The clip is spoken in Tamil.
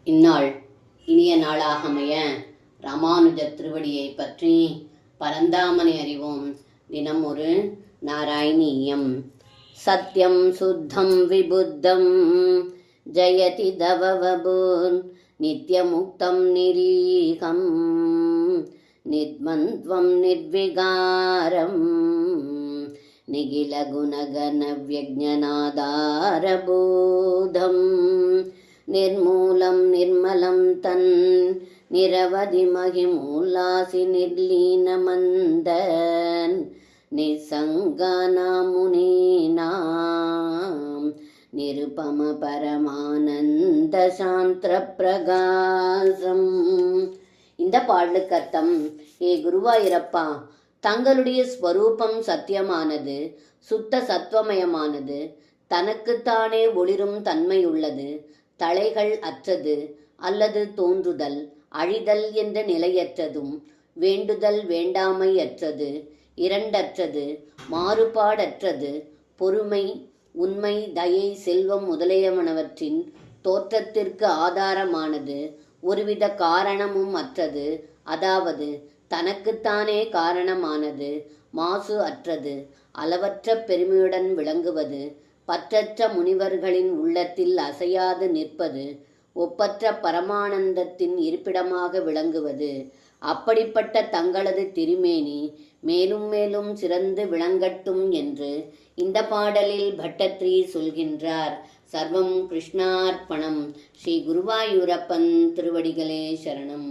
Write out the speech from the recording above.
இந்நாள் இனிய நாளாக அமைய ராமானுஜர் திருவடியை பற்றி பரந்தாமனை அறிவோம். தினம் ஒரு நாராயணீயம். சத்யம் சுத்தம் விபுத்தம் ஜயதி தவவபுர் நித்யமுக்தம் நிரீகம் நித்மந்த்வம் நிர்விகாரம் நிகிலகுணகன வியஜ்ஞநாதாரபூதம் நிர்மூலம் நிர்மலம் தன் நிரவதி மகிமூலாசி நிர்லீனமந்தன் நிசங்கானாமுனீனாம் நிருபம பரமானந்த சாந்திர பிரகாசம். இந்த பாடலுக்கு அர்த்தம்: ஏ குருவாயூரப்பா, தங்களுடைய ஸ்வரூபம் சத்தியமானது, சுத்த சத்வமயமானது, தனக்குத்தானே ஒளிரும் தன்மையுள்ளது, தலைகள் அற்றது அல்லது தோன்றுதல் அழிதல் என்ற நிலையற்றதும், வேண்டுதல் வேண்டாமை அற்றது, இரண்டற்றது, மாறுபாடற்றது, பொறுமை, உண்மை, தயை, செல்வம் முதலியவனவற்றின் தோற்றத்திற்கு ஆதாரமானது, ஒருவித காரணமும் அற்றது, அதாவது தனக்குத்தானே காரணமானது, மாசு அற்றது, அளவற்ற பெருமையுடன் விளங்குவது, பற்றற்ற முனிவர்களின் உள்ளத்தில் அசையாது நிற்பது, ஒப்பற்ற பரமானந்தத்தின் இருப்பிடமாக விளங்குவது. அப்படிப்பட்ட தங்களது திருமேனி மேலும் மேலும் சிறந்து விளங்கட்டும் என்று இந்த பாடலில் பட்டத்ரி சொல்கின்றார். சர்வம் கிருஷ்ணார்ப்பணம். ஸ்ரீ குருவாயூரப்பன் திருவடிகளே சரணம்.